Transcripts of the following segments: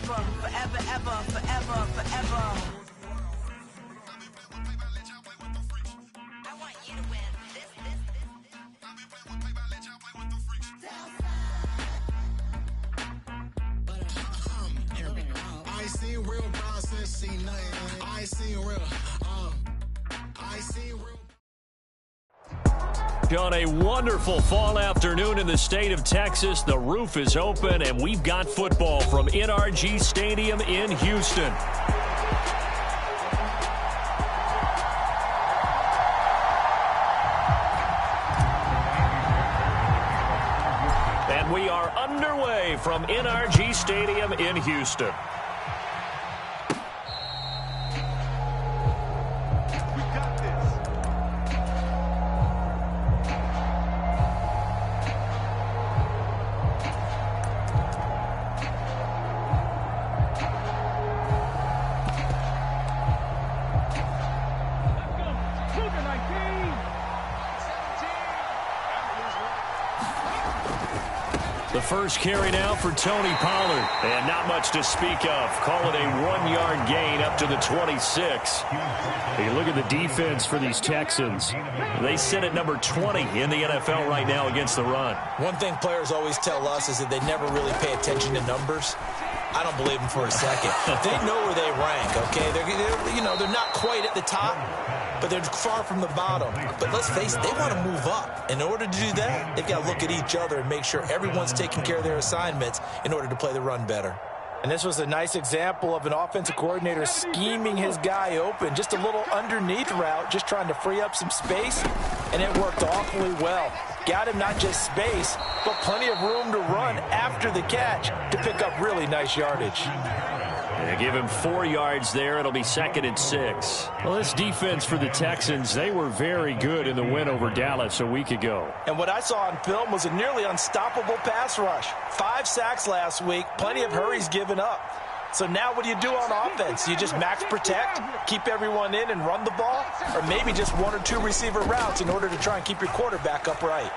forever, forever, ever, forever, forever. I want you to win. This. I seen real process, see nothing. I seen real. I seen real. On a wonderful fall afternoon in the state of Texas, the roof is open, and we've got football from NRG Stadium in Houston. And we are underway from NRG Stadium in Houston. The first carry now for Tony Pollard. And not much to speak of. Call it a 1-yard gain up to the 26. Hey, look at the defense for these Texans. They sit at number 20 in the NFL right now against the run. One thing players always tell us is that they never really pay attention to numbers. I don't believe them for a second. They know where they rank, okay? They're not quite at the top, but they're far from the bottom. But let's face it, they want to move up. In order to do that, they've got to look at each other and make sure everyone's taking care of their assignments in order to play the run better. And this was a nice example of an offensive coordinator scheming his guy open. Just a little underneath route, just trying to free up some space, and it worked awfully well. Got him not just space, but plenty of room to run after the catch to pick up really nice yardage. They give him 4 yards there. It'll be 2nd and 6. Well, this defense for the Texans, they were very good in the win over Dallas a week ago. And what I saw on film was a nearly unstoppable pass rush. 5 sacks last week, plenty of hurries given up. So now what do you do on offense? You just max protect, keep everyone in and run the ball, or maybe just 1 or 2 receiver routes in order to try and keep your quarterback upright.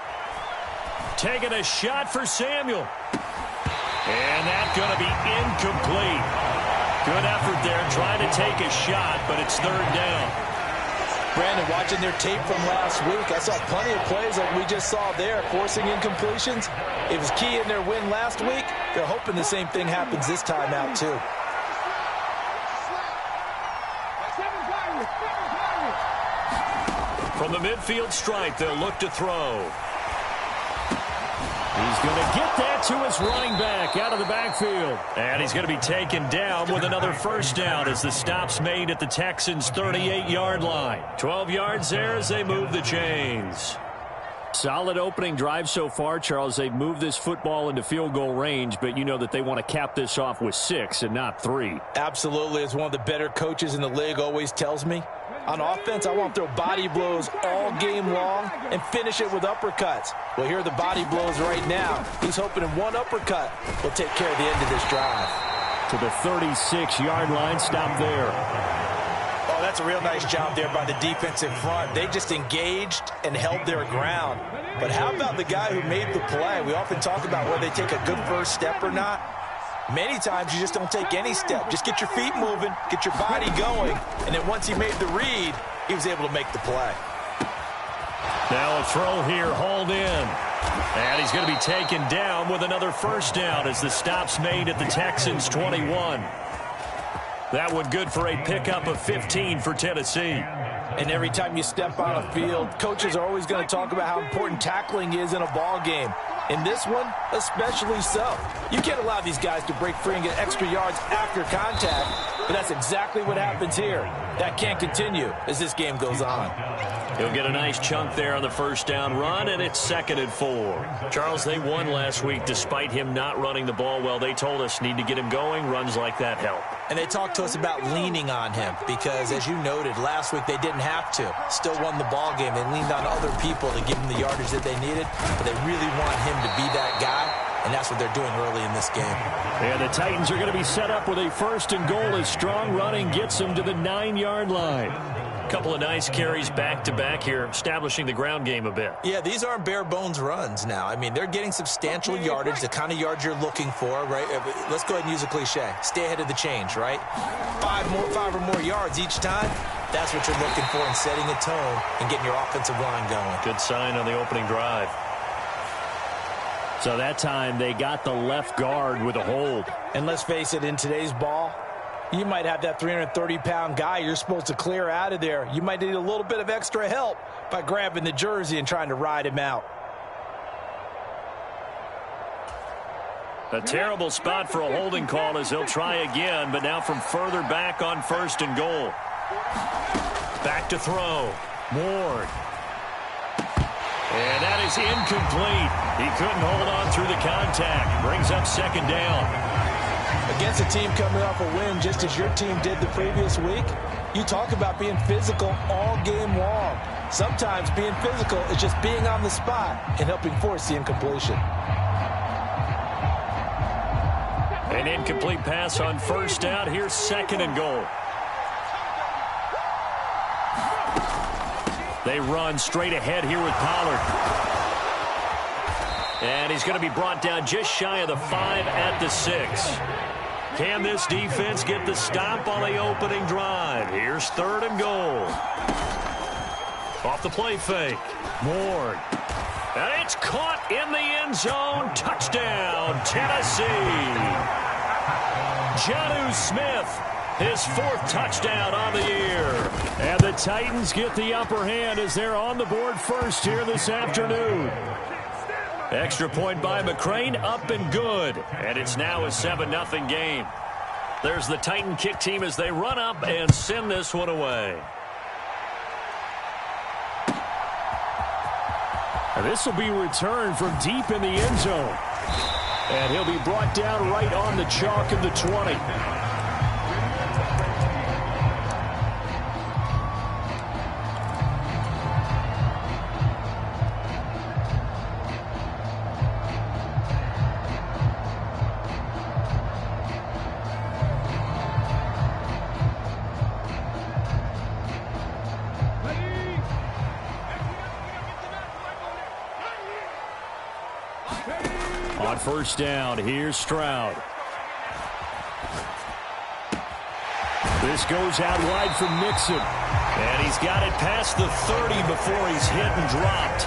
Taking a shot for Samuel. And that's going to be incomplete. Good effort there, trying to take a shot, but it's 3rd down. Brandon, watching their tape from last week, I saw plenty of plays like we just saw there, forcing incompletions. It was key in their win last week. They're hoping the same thing happens this time out, too. From the midfield stripe, they'll look to throw. He's going to get that to his running back out of the backfield. And he's going to be taken down with another first down as the stop's made at the Texans' 38-yard line. 12 yards there as they move the chains. Solid opening drive so far, Charles. They've moved this football into field goal range, but you know that they want to cap this off with 6 and not 3. Absolutely. As one of the better coaches in the league always tells me, on offense, I want to throw body blows all game long and finish it with uppercuts. Well, here are the body blows right now. He's hoping in one uppercut will take care of the end of this drive. To the 36-yard line, stop there. Oh, that's a real nice job there by the defensive front. They just engaged and held their ground. But how about the guy who made the play? We often talk about whether they take a good first step or not. Many times you just don't take any step. Just get your feet moving, get your body going, and then once he made the read, he was able to make the play. Now a throw here, hauled in. And he's going to be taken down with another first down as the stop's made at the Texans' 21. That one good for a pickup of 15 for Tennessee. And every time you step on a field, coaches are always going to talk about how important tackling is in a ball game. In this one, especially so. You can't allow these guys to break free and get extra yards after contact, but that's exactly what happens here. That can't continue as this game goes on. He'll get a nice chunk there on the first down run, and it's 2nd and 4. Charles, they won last week despite him not running the ball well. They told us need to get him going. Runs like that help. And they talked to us about leaning on him because, as you noted, last week they didn't have to. Still won the ball game. They leaned on other people to give them the yardage that they needed, but they really want him to be that guy, and that's what they're doing early in this game. And the Titans are going to be set up with a 1st and goal as strong running gets them to the 9-yard line. couple of nice carries back-to-back here, establishing the ground game a bit. Yeah, these aren't bare-bones runs now. I mean, they're getting substantial yardage, the kind of yards you're looking for, right? Let's go ahead and use a cliche. Stay ahead of the change, right? Five or more yards each time. That's what you're looking for in setting a tone and getting your offensive line going. Good sign on the opening drive. So that time they got the left guard with a hold. And let's face it, in today's ball, you might have that 330-pound guy you're supposed to clear out of there. You might need a little bit of extra help by grabbing the jersey and trying to ride him out. A terrible spot for a holding call as he'll try again, but now from further back on 1st and goal. Back to throw. Ward. And that is incomplete. He couldn't hold on through the contact. Brings up 2nd down. Against a team coming off a win just as your team did the previous week, you talk about being physical all game long. Sometimes being physical is just being on the spot and helping force the incompletion. An incomplete pass on 1st down. Here's 2nd and goal. They run straight ahead here with Pollard. And he's going to be brought down just shy of the 5 at the 6. Can this defense get the stop on the opening drive? Here's 3rd and goal. Off the play fake. Ward. And it's caught in the end zone. Touchdown, Tennessee. Jonnu Smith, his 4th touchdown on the year. And the Titans get the upper hand as they're on the board first here this afternoon. Extra point by McCrane, up and good. And it's now a 7-0 game. There's the Titan kick team as they run up and send this one away. And this will be returned from deep in the end zone. And he'll be brought down right on the chalk of the 20. On 1st down, here's Stroud. This goes out wide from Mixon. And he's got it past the 30 before he's hit and dropped.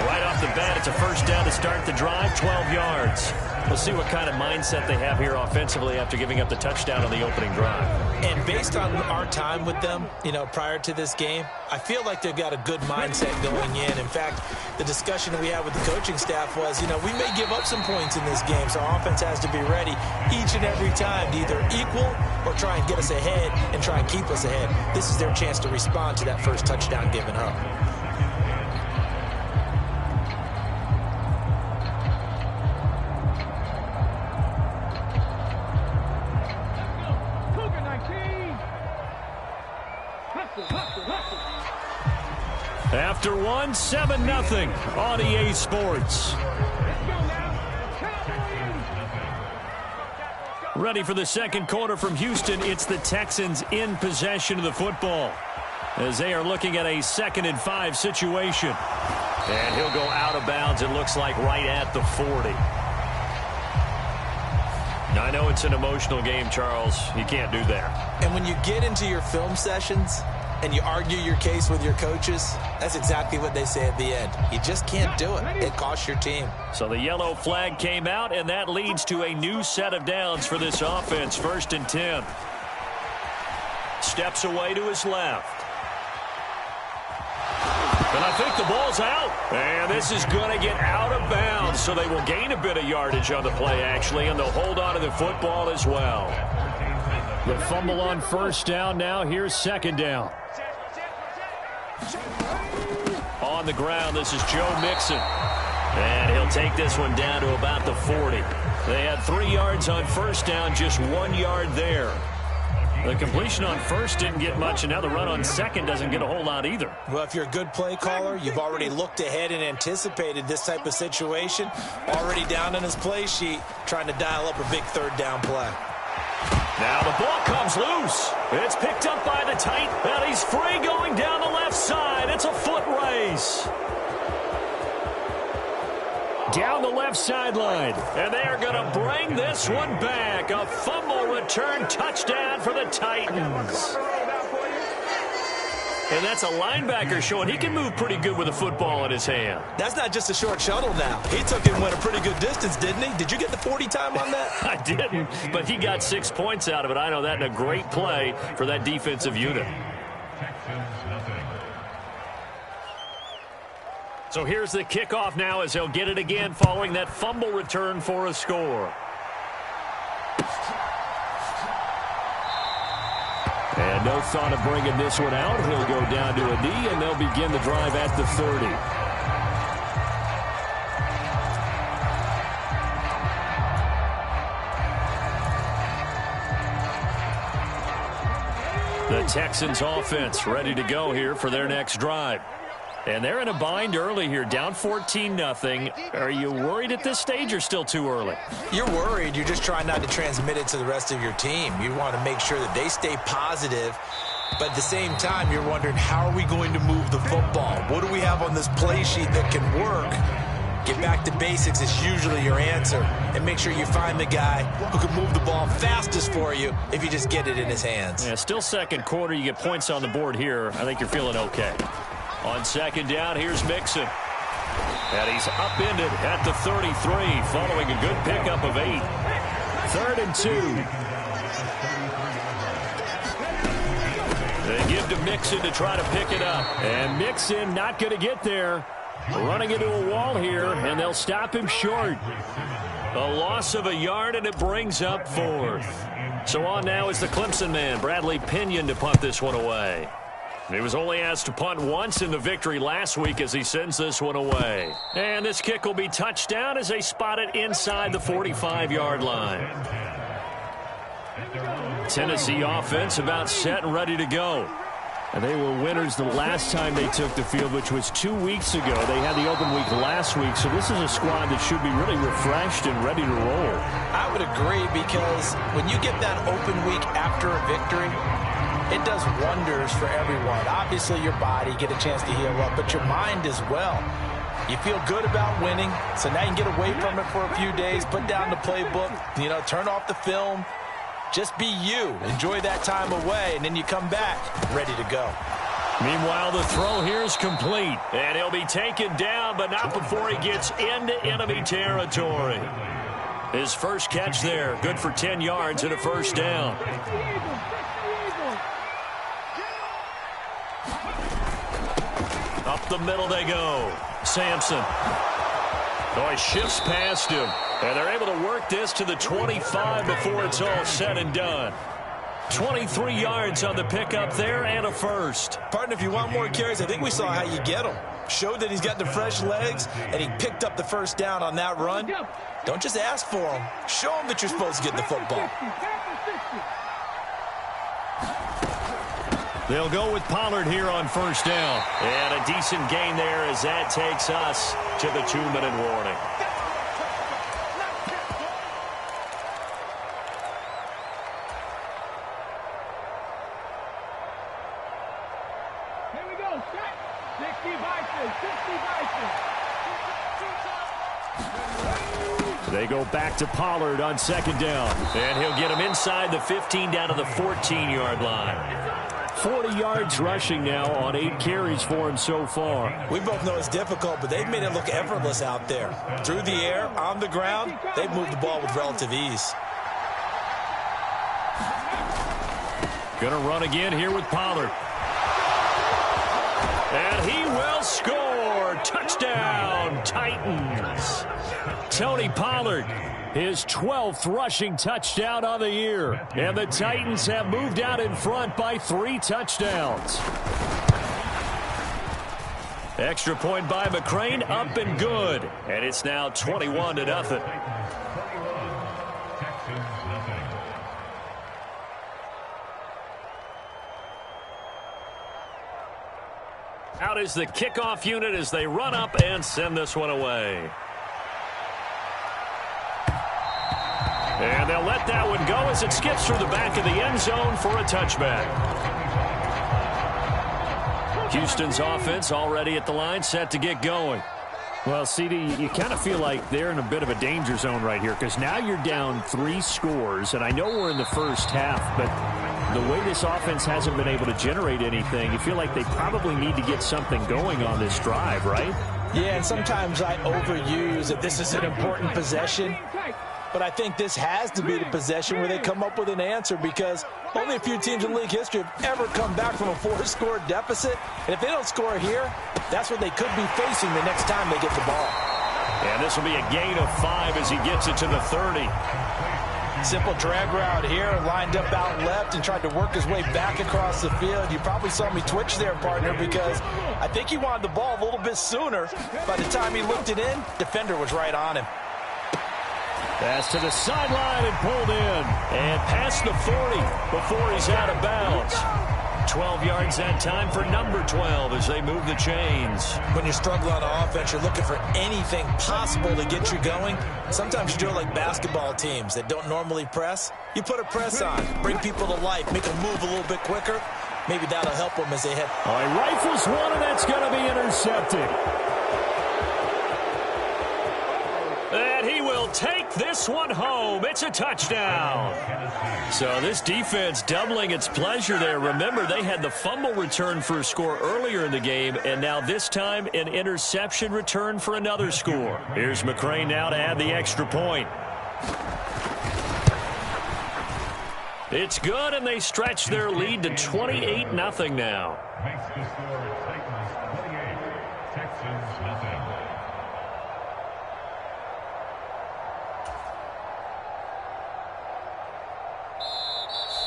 Right off the bat, it's a 1st down to start the drive, 12 yards. We'll see what kind of mindset they have here offensively after giving up the touchdown on the opening drive. And based on our time with them, prior to this game, I feel like they've got a good mindset going in. In fact, the discussion that we had with the coaching staff was, we may give up some points in this game, so our offense has to be ready each and every time to either equal or try and get us ahead and try and keep us ahead. This is their chance to respond to that first touchdown given up. After one, 7-0 on EA Sports. Ready for the 2nd quarter from Houston. It's the Texans in possession of the football as they are looking at a 2nd and 5 situation. And he'll go out of bounds, it looks like, right at the 40. Now, I know it's an emotional game, Charles. You can't do that. And when you get into your film sessions and you argue your case with your coaches, that's exactly what they say at the end. You just can't do it. It costs your team. So the yellow flag came out, and that leads to a new set of downs for this offense. 1st and 10. Steps away to his left. And I think the ball's out. And this is going to get out of bounds, so they will gain a bit of yardage on the play, actually, and they'll hold on to the football as well. The fumble on 1st down now. Here's 2nd down. On the ground, this is Joe Mixon. And he'll take this one down to about the 40. They had 3 yards on 1st down, just 1 yard there. The completion on 1st didn't get much, and now the run on 2nd doesn't get a whole lot either. Well, if you're a good play caller, you've already looked ahead and anticipated this type of situation. Already down on his play sheet, trying to dial up a big 3rd down play. Now the ball comes loose. It's picked up by the tight, and he's free going down the left side. It's a foot race. Down the left sideline, and they are going to bring this one back. A fumble return touchdown for the Titans. And that's a linebacker showing he can move pretty good with a football in his hand. That's not just a short shuttle now. He took it and went a pretty good distance, didn't he? Did you get the 40 time on that? I didn't, but he got 6 points out of it. I know that, and a great play for that defensive unit. So here's the kickoff now as they'll get it again following that fumble return for a score. And no thought of bringing this one out. He'll go down to a knee, and they'll begin the drive at the 30. The Texans offense ready to go here for their next drive. And they're in a bind early here, down 14-0. Are you worried at this stage or still too early? You're worried. You're just trying not to transmit it to the rest of your team. You want to make sure that they stay positive. But at the same time, you're wondering, how are we going to move the football? What do we have on this play sheet that can work? Get back to basics is usually your answer. And make sure you find the guy who can move the ball fastest for you if you just get it in his hands. Yeah, still second quarter. You get points on the board here. I think you're feeling okay. On second down, here's Mixon. And he's upended at the 33 following a good pickup of 8. 3rd and 2. They give to Mixon to try to pick it up. And Mixon not going to get there. Running into a wall here, and they'll stop him short. A loss of a yard, and it brings up 4th. So on now is the Clemson man, Bradley Pinion, to punt this one away. He was only asked to punt once in the victory last week as he sends this one away. And this kick will be touchdown as they spot it inside the 45-yard line. Tennessee offense about set and ready to go. And they were winners the last time they took the field, which was 2 weeks ago. They had the open week last week, so this is a squad that should be really refreshed and ready to roll. I would agree, because when you get that open week after a victory, it does wonders for everyone. Obviously, your body, get a chance to heal up, but your mind as well. You feel good about winning, so now you can get away from it for a few days, put down the playbook, turn off the film. Just be you. Enjoy that time away, and then you come back ready to go. Meanwhile, the throw here is complete, and he'll be taken down, but not before he gets into enemy territory. His first catch there, good for 10 yards and a first down. Up the middle they go. Sampson. Oh, he shifts past him. And they're able to work this to the 25 before it's all said and done. 23 yards on the pickup there and a first. Partner, if you want more carries, I think we saw how you get them. Showed that he's got the fresh legs, and he picked up the first down on that run. Don't just ask for them. Show them that you're supposed to get the football. They'll go with Pollard here on first down. And a decent gain there as that takes us to the 2-minute warning. Here we go. Set. 60 Vikings. 60 Vikings. They go back to Pollard on second down. And he'll get him inside the 15 down to the 14-yard line. 40 yards rushing now on 8 carries for him so far. We both know it's difficult, but they've made it look effortless out there. Through the air, on the ground, they've moved the ball with relative ease. Gonna run again here with Pollard. And he will score. Touchdown, Titans. Tony Pollard, his 12th rushing touchdown on the year. And the Titans have moved out in front by 3 touchdowns. Extra point by McCrane, up and good. And it's now 21-0. Out is the kickoff unit as they run up and send this one away. And they'll let that one go as it skips through the back of the end zone for a touchback. Houston's offense already at the line, set to get going. Well, CD, you kind of feel like they're in a bit of a danger zone right here because now you're down 3 scores, and I know we're in the first half, but the way this offense hasn't been able to generate anything, you feel like they probably need to get something going on this drive, right? Yeah, and sometimes I overuse that this is an important possession, but I think this has to be the possession where they come up with an answer because only a few teams in league history have ever come back from a 4-score deficit. And if they don't score here, that's what they could be facing the next time they get the ball. And this will be a gain of 5 as he gets it to the 30. Simple drag route here, lined up out left and tried to work his way back across the field. You probably saw me twitch there, partner, because I think he wanted the ball a little bit sooner. By the time he looked it in, defender was right on him. Pass to the sideline and pulled in. And past the 40 before he's out of bounds. 12 yards that time for number 12 as they move the chains. When you're struggling on offense, you're looking for anything possible to get you going. Sometimes you do it like basketball teams that don't normally press. You put a press on, bring people to life, make them move a little bit quicker. Maybe that'll help them as they head. All right, rifles one, and that's going to be intercepted. And he will take this one home. It's a touchdown. So this defense doubling its pleasure there. Remember, they had the fumble return for a score earlier in the game, and now this time an interception return for another score. Here's McCray now to add the extra point. It's good, and they stretch their lead to 28-0 now. Makes the score Titans 28, Texans nothing.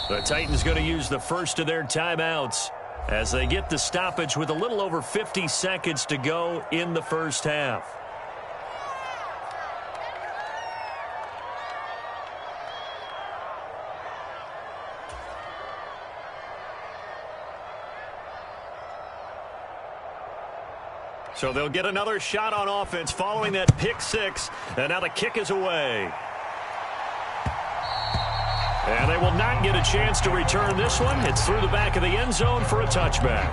The Titans going to use the first of their timeouts as they get the stoppage with a little over 50 seconds to go in the first half. So they'll get another shot on offense following that pick 6, and now the kick is away. And they will not get a chance to return this one. It's through the back of the end zone for a touchback.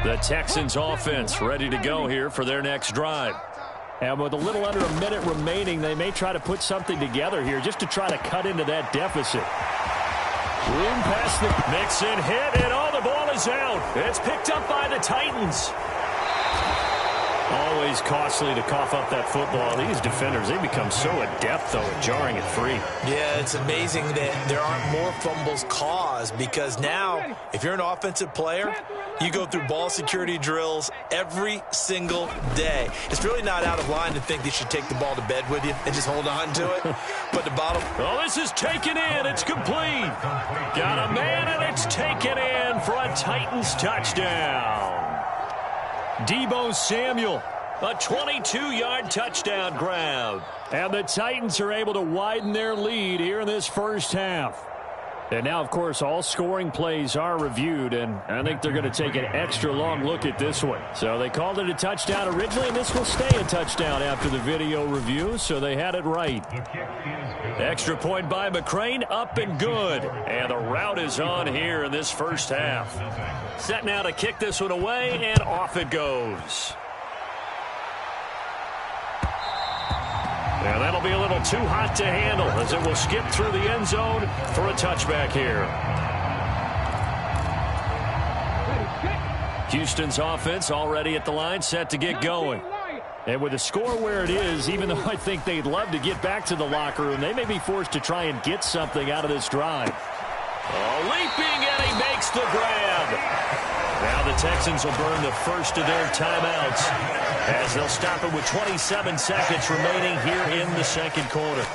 The Texans offense ready to go here for their next drive. And with a little under a minute remaining, they may try to put something together here just to try to cut into that deficit. Room past the Mixon hit, and the ball is out. It's picked up by the Titans. Always costly to cough up that football. These defenders, they become so adept, though, at jarring it free. Yeah, it's amazing that there aren't more fumbles caused because now, if you're an offensive player, you go through ball security drills every single day. It's really not out of line to think they should take the ball to bed with you and just hold on to it. But the bottom. Oh, this is taken in. It's complete. Got a man, and it's taken in for a Titans touchdown. Deebo Samuel, a 22-yard touchdown grab. And the Titans are able to widen their lead here in this first half. And now, of course, all scoring plays are reviewed, and I think they're going to take an extra long look at this one. So they called it a touchdown originally, and this will stay a touchdown after the video review, so they had it right. Extra point by McCrane, up and good. And the route is on here in this first half. Set now to kick this one away, and off it goes. And that'll be a little too hot to handle as it will skip through the end zone for a touchback here. Houston's offense already at the line, set to get going. And with the score where it is, even though I think they'd love to get back to the locker room, they may be forced to try and get something out of this drive. Oh, leaping, and he makes the grab. Now the Texans will burn the first of their timeouts as they'll stop it with 27 seconds remaining here in the second quarter.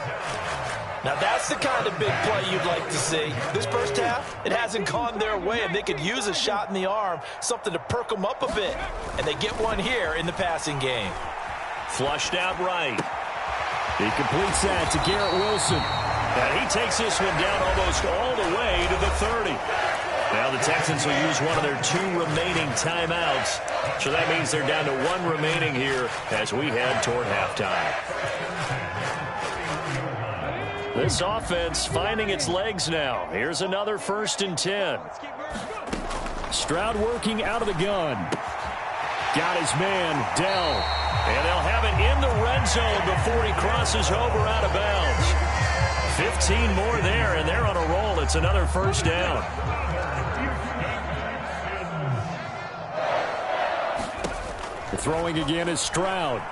Now that's the kind of big play you'd like to see. This first half, it hasn't gone their way, and they could use a shot in the arm, something to perk them up a bit. And they get one here in the passing game. Flushed out right. He completes that to Garrett Wilson. And he takes this one down almost all the way to the 30. Now the Texans will use one of their 2 remaining timeouts. So that means they're down to 1 remaining here as we head toward halftime. This offense finding its legs now. Here's another 1st and 10. Stroud working out of the gun. Got his man, Dell. And they'll have it in the red zone before he crosses over out of bounds. 15 more there, and they're on a roll. It's another 1st down. The throwing again is Stroud.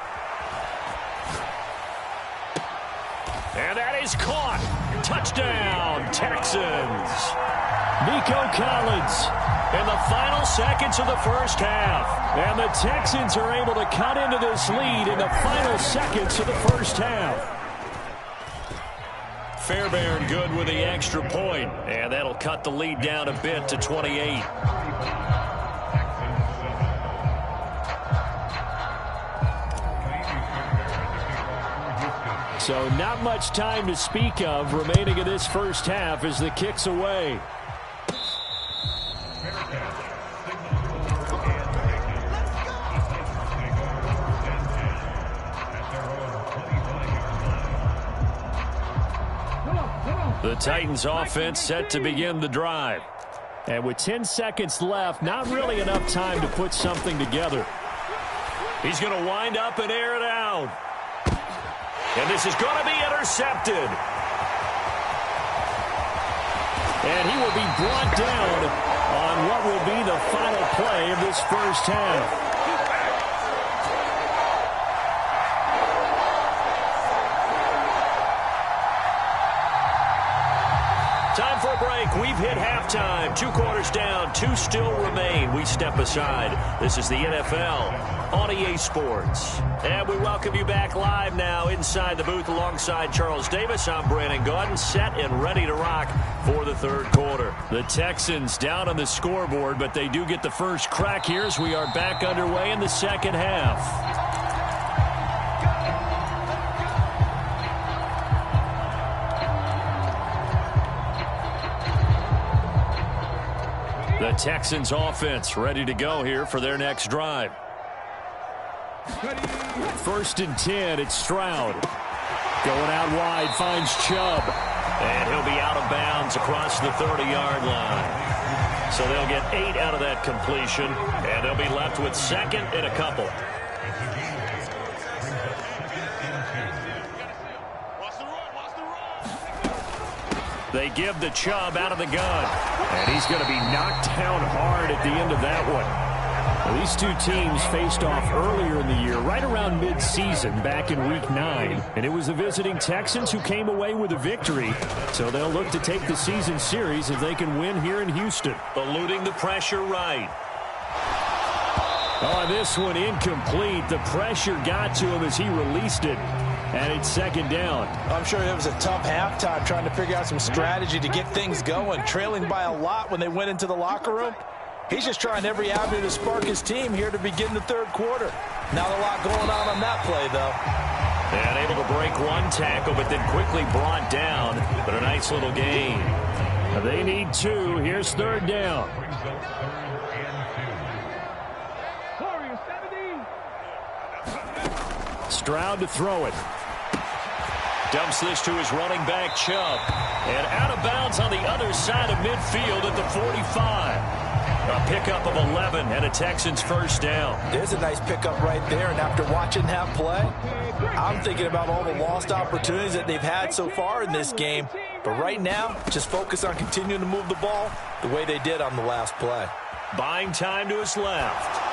And that is caught. Touchdown, Texans. Nico Collins in the final seconds of the first half. And the Texans are able to cut into this lead in the final seconds of the first half. Fairbairn good with the extra point, and that'll cut the lead down a bit to 28. So not much time to speak of remaining in this first half as the kick's away. The Titans offense set to begin the drive. And with 10 seconds left, not really enough time to put something together. He's going to wind up and air it out. And this is going to be intercepted. And he will be brought down on what will be the final play of this first half. Time for a break. We've hit halftime. 2 quarters down. 2 still remain. We step aside. This is the NFL on EA Sports. And we welcome you back live now inside the booth alongside Charles Davis. I'm Brandon Gaudin, set and ready to rock for the 3rd quarter. The Texans down on the scoreboard, but they do get the first crack here as we are back underway in the second half. The Texans offense ready to go here for their next drive. 1st and 10, it's Stroud. Going out wide, finds Chubb. And he'll be out of bounds across the 30-yard line. So they'll get 8 out of that completion, and they'll be left with 2nd and a couple. They give the Chubb out of the gun. And he's going to be knocked down hard at the end of that one. Well, these 2 teams faced off earlier in the year, right around mid-season, back in Week 9. And it was the visiting Texans who came away with a victory. So they'll look to take the season series if they can win here in Houston. Eluding the pressure right. Oh, this one incomplete. The pressure got to him as he released it. And it's 2nd down. I'm sure it was a tough halftime trying to figure out some strategy to get things going. Trailing by a lot when they went into the locker room. He's just trying every avenue to spark his team here to begin the 3rd quarter. Not a lot going on that play, though. And able to break 1 tackle, but then quickly brought down. But a nice little gain. They need 2. Here's 3rd down. Stroud to throw it. Dumps this to his running back, Chubb. And out of bounds on the other side of midfield at the 45. A pickup of 11 and a Texans 1st down. There's a nice pickup right there. And after watching that play, I'm thinking about all the lost opportunities that they've had so far in this game. But right now, just focus on continuing to move the ball the way they did on the last play. Buying time to his left.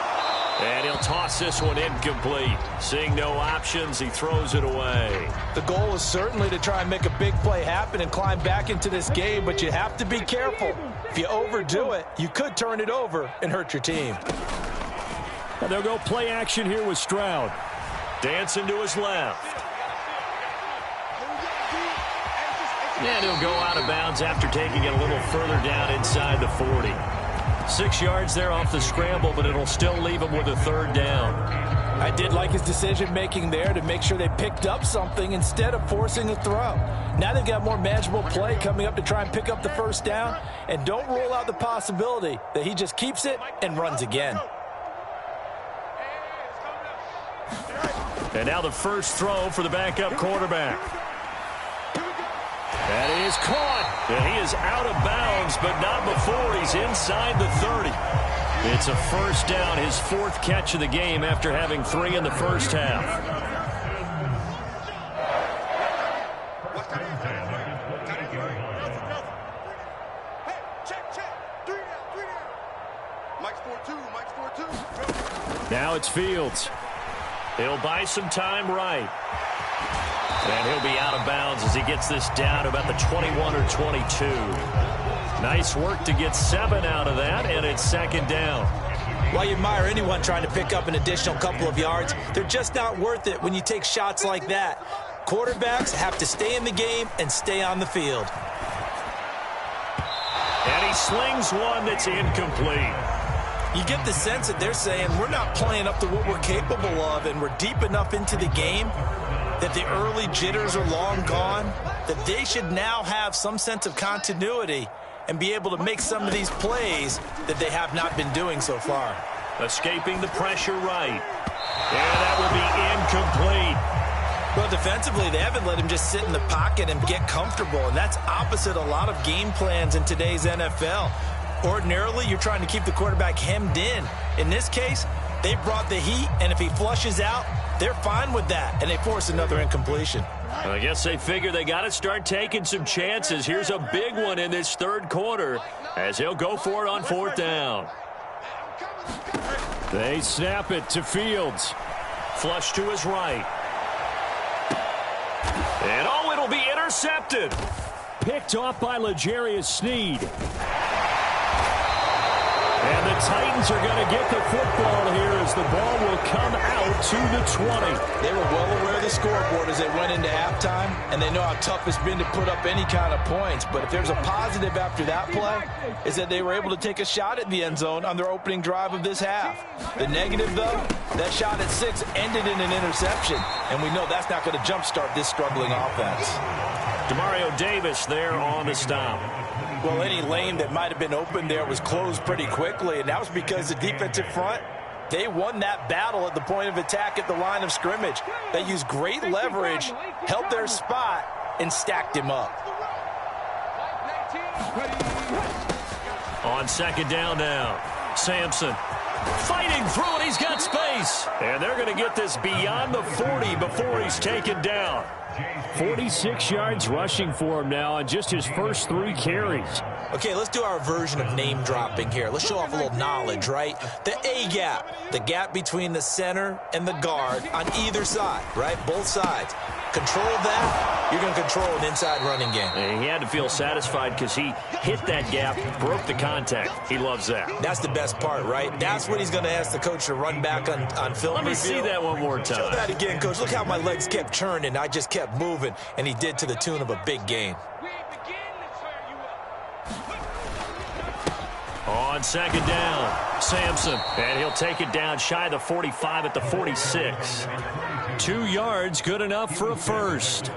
And he'll toss this one incomplete. Seeing no options, he throws it away. The goal is certainly to try and make a big play happen and climb back into this game, but you have to be careful. If you overdo it, you could turn it over and hurt your team. And they'll go play action here with Stroud. Dancing to his left. And he'll go out of bounds after taking it a little further down inside the 40. 6 yards there off the scramble, but it'll still leave him with a 3rd down. I did like his decision-making there to make sure they picked up something instead of forcing a throw. Now they've got more manageable play coming up to try and pick up the first down, and don't rule out the possibility that he just keeps it and runs again. And now the first throw for the backup quarterback. That is caught. And he is out of bounds, but not before he's inside the 30. It's a first down, his fourth catch of the game after having 3 in the first half. Now it's Fields. He'll buy some time right. And he'll be out of bounds as he gets this down to about the 21 or 22. Nice work to get 7 out of that, and it's second down. While you admire anyone trying to pick up an additional couple of yards, they're just not worth it when you take shots like that. Quarterbacks have to stay in the game and stay on the field. And he slings one that's incomplete. You get the sense that they're saying we're not playing up to what we're capable of, and we're deep enough into the game that the early jitters are long gone, that they should now have some sense of continuity and be able to make some of these plays that they have not been doing so far. Escaping the pressure right. And that will be incomplete. Well, defensively, they haven't let him just sit in the pocket and get comfortable, and that's opposite a lot of game plans in today's NFL. Ordinarily, you're trying to keep the quarterback hemmed in. In this case, they brought the heat, and if he flushes out, they're fine with that, and they force another incompletion. I guess they figure they got to start taking some chances. Here's a big one in this third quarter as he'll go for it on fourth down. They snap it to Fields. Flush to his right. And oh, it'll be intercepted. Picked off by L'Jarius Sneed. And the Titans are going to get the football here as the ball will come out to the 20. They were well aware of the scoreboard as they went into halftime, and they know how tough it's been to put up any kind of points. But if there's a positive after that play, is that they were able to take a shot at the end zone on their opening drive of this half. The negative, though, that shot at 6 ended in an interception, and we know that's not going to jumpstart this struggling offense. Demario Davis there on the stop. Well, any lane that might have been open there was closed pretty quickly, and that was because the defensive front, they won that battle at the point of attack at the line of scrimmage. They used great leverage, held their spot, and stacked him up. On second down now, Sampson fighting through it. He's got space. And they're going to get this beyond the 40 before he's taken down. 46 yards rushing for him now on just his first 3 carries. Okay, let's do our version of name dropping here. Let's show off a little knowledge, right? The A-gap, the gap between the center and the guard on either side, right? Both sides. Control that, you're going to control an inside running game. And he had to feel satisfied because he hit that gap, broke the contact. He loves that. That's the best part, right? That's what he's going to ask the coach to run back on film Let me review. see that one more time. Show that again, coach. Look how my legs kept churning. I just kept moving, and he did to the tune of a big gain. On second down, Sampson. And he'll take it down shy of the 45 at the 46. 2 yards, good enough for a first.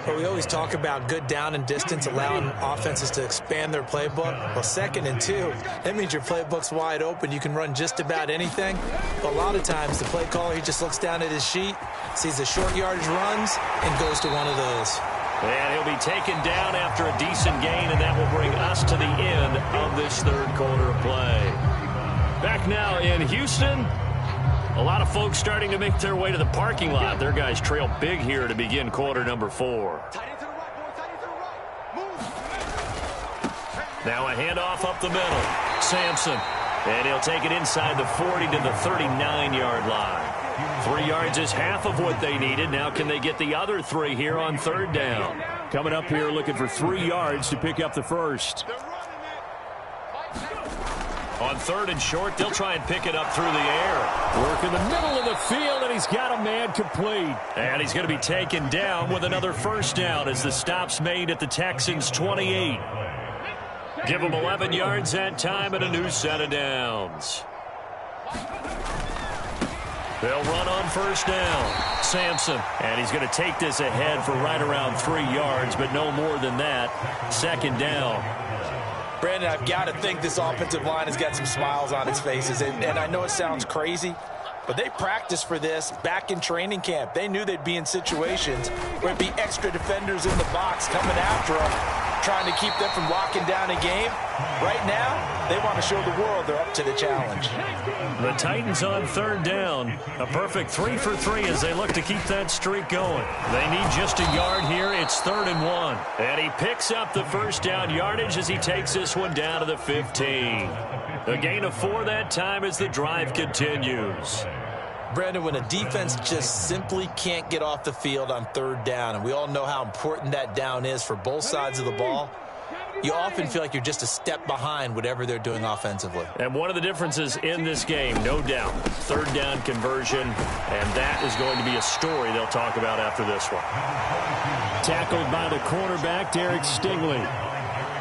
But we always talk about good down and distance, allowing offenses to expand their playbook. Well, 2nd and 2, that means your playbook's wide open. You can run just about anything. But a lot of times, the play caller, he just looks down at his sheet, sees the short yardage runs, and goes to one of those. And he'll be taken down after a decent gain, and that will bring us to the end of this third quarter of play. Back now in Houston. A lot of folks starting to make their way to the parking lot. Their guys trail big here to begin quarter number 4. Now a handoff up the middle. Sampson. And he'll take it inside the 40 to the 39-yard line. 3 yards is half of what they needed. Now can they get the other 3 here on third down? Coming up here looking for 3 yards to pick up the first. On third and short, they'll try and pick it up through the air. Work in the middle of the field, and he's got a man complete. And he's going to be taken down with another first down as the stop's made at the Texans' 28. Give them 11 yards that time and a new set of downs. They'll run on first down. Sampson, and he's going to take this ahead for right around 3 yards, but no more than that. Second down. Brandon, I've got to think this offensive line has got some smiles on its faces, and I know it sounds crazy, but they practiced for this back in training camp. They knew they'd be in situations where it'd be extra defenders in the box coming after them, trying to keep them from locking down a game. Right now, they want to show the world they're up to the challenge. The Titans on third down. A perfect 3 for 3 as they look to keep that streak going. They need just a yard here. It's 3rd and 1. And he picks up the first down yardage as he takes this one down to the 15. A gain of 4 that time as the drive continues. Brandon, when a defense just simply can't get off the field on third down, and we all know how important that down is for both sides of the ball, you often feel like you're just a step behind whatever they're doing offensively. And one of the differences in this game, no doubt, third down conversion, and that is going to be a story they'll talk about after this one. Tackled by the cornerback, Derek Stingley.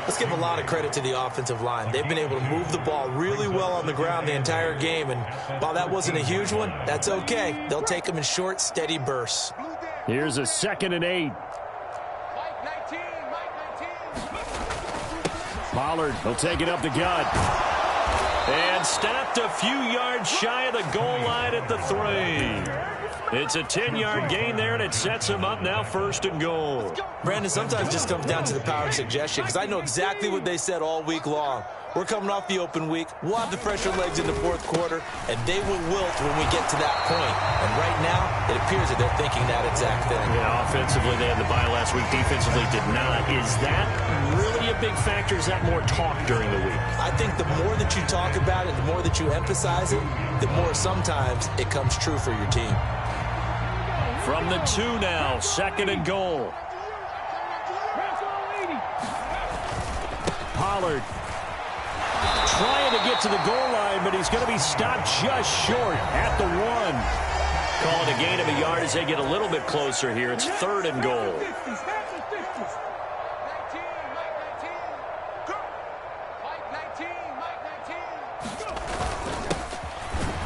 Let's give a lot of credit to the offensive line. They've been able to move the ball really well on the ground the entire game, and while that wasn't a huge one, that's okay. They'll take them in short, steady bursts. Here's a 2nd and 8. Pollard will take it up the gut. And stopped a few yards shy of the goal line at the 3. It's a 10-yard gain there, and it sets him up now 1st and goal. Brandon, sometimes it just comes down to the power of suggestion, because I know exactly what they said all week long. We're coming off the open week. We'll have the fresher legs in the 4th quarter, and they will wilt when we get to that point. And right now, it appears that they're thinking that exact thing. Yeah, offensively, they had the bye last week. Defensively, did not. Is that really a big factor? Is that more talk during the week? I think the more that you talk about it, the more that you emphasize it, the more sometimes it comes true for your team. From the 2 now, 2nd and goal. Pollard trying to get to the goal line, but he's going to be stopped just short at the 1. Call it a gain of a yard as they get a little bit closer here. It's 3rd and goal.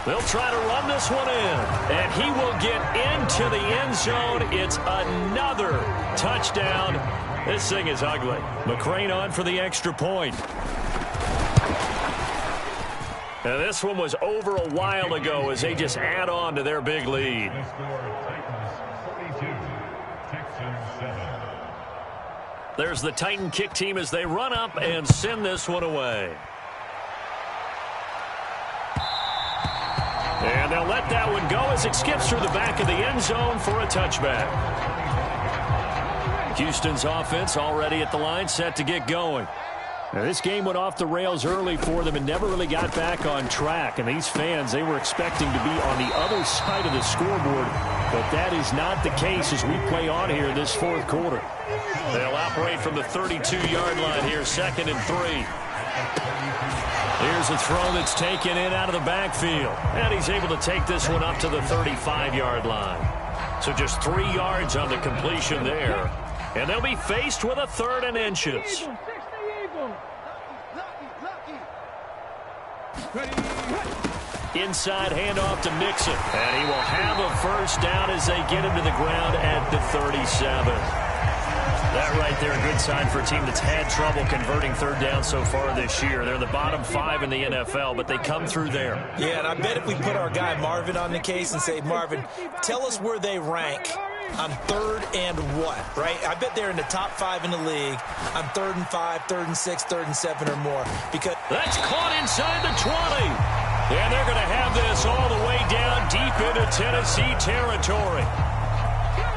They'll try to run this one in, and he will get into the end zone. It's another touchdown. This thing is ugly. McCrane on for the extra point. Now, this one was over a while ago as they just add on to their big lead. There's the Titan kick team as they run up and send this one away. And they'll let that one go as it skips through the back of the end zone for a touchback. Houston's offense already at the line, set to get going. Now, this game went off the rails early for them and never really got back on track. And these fans, they were expecting to be on the other side of the scoreboard. But that is not the case as we play on here this 4th quarter. They'll operate from the 32-yard line here, 2nd and 3. Here's a throw that's taken in out of the backfield. And he's able to take this one up to the 35-yard line. So just 3 yards on the completion there. And they'll be faced with a 3rd and inches. Inside handoff to Mixon. And he will have a first down as they get him to the ground at the 37. That right there, a good sign for a team that's had trouble converting third down so far this year. They're the bottom 5 in the NFL, but they come through there. Yeah, and I bet if we put our guy Marvin on the case and say, Marvin, tell us where they rank on 3rd and what, right? I bet they're in the top 5 in the league on 3rd and 5, 3rd and 6, 3rd and 7 or more. Because that's caught inside the 20. And they're going to have this all the way down deep into Tennessee territory.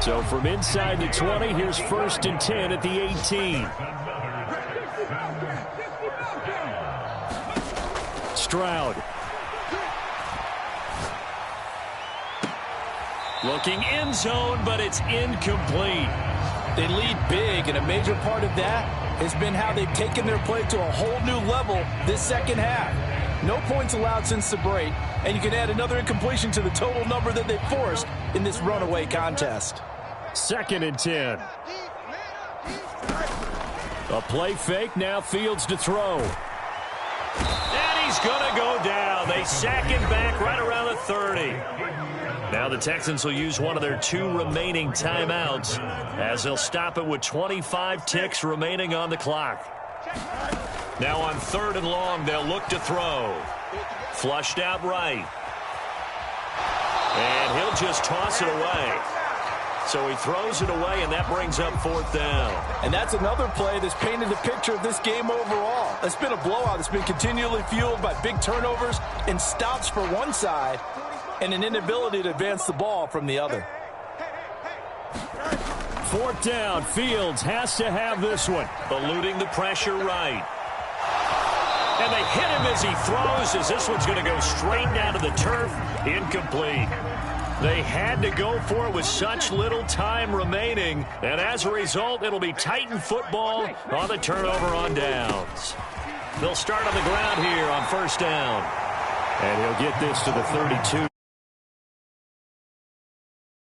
So from inside the 20, here's 1st and 10 at the 18. Stroud. Looking end zone, but it's incomplete. They lead big, and a major part of that has been how they've taken their play to a whole new level this second half. No points allowed since the break, and you can add another incompletion to the total number that they forced in this runaway contest. 2nd and 10. A play fake, now Fields to throw. And he's going to go down. They sack him back right around the 30. Now the Texans will use one of their 2 remaining timeouts as they'll stop it with 25 ticks remaining on the clock. Now on 3rd and long, they'll look to throw. Flushed out right. And he'll just toss it away. So he throws it away, and that brings up 4th down. And that's another play that's painted the picture of this game overall. It's been a blowout. It's been continually fueled by big turnovers and stops for one side and an inability to advance the ball from the other. 4th down. Fields has to have this one. Eluding the pressure right. And they hit him as he throws, as this one's going to go straight down to the turf. Incomplete. They had to go for it with such little time remaining. And as a result, it'll be Titan football on the turnover on downs. They'll start on the ground here on 1st down. And he'll get this to the 32.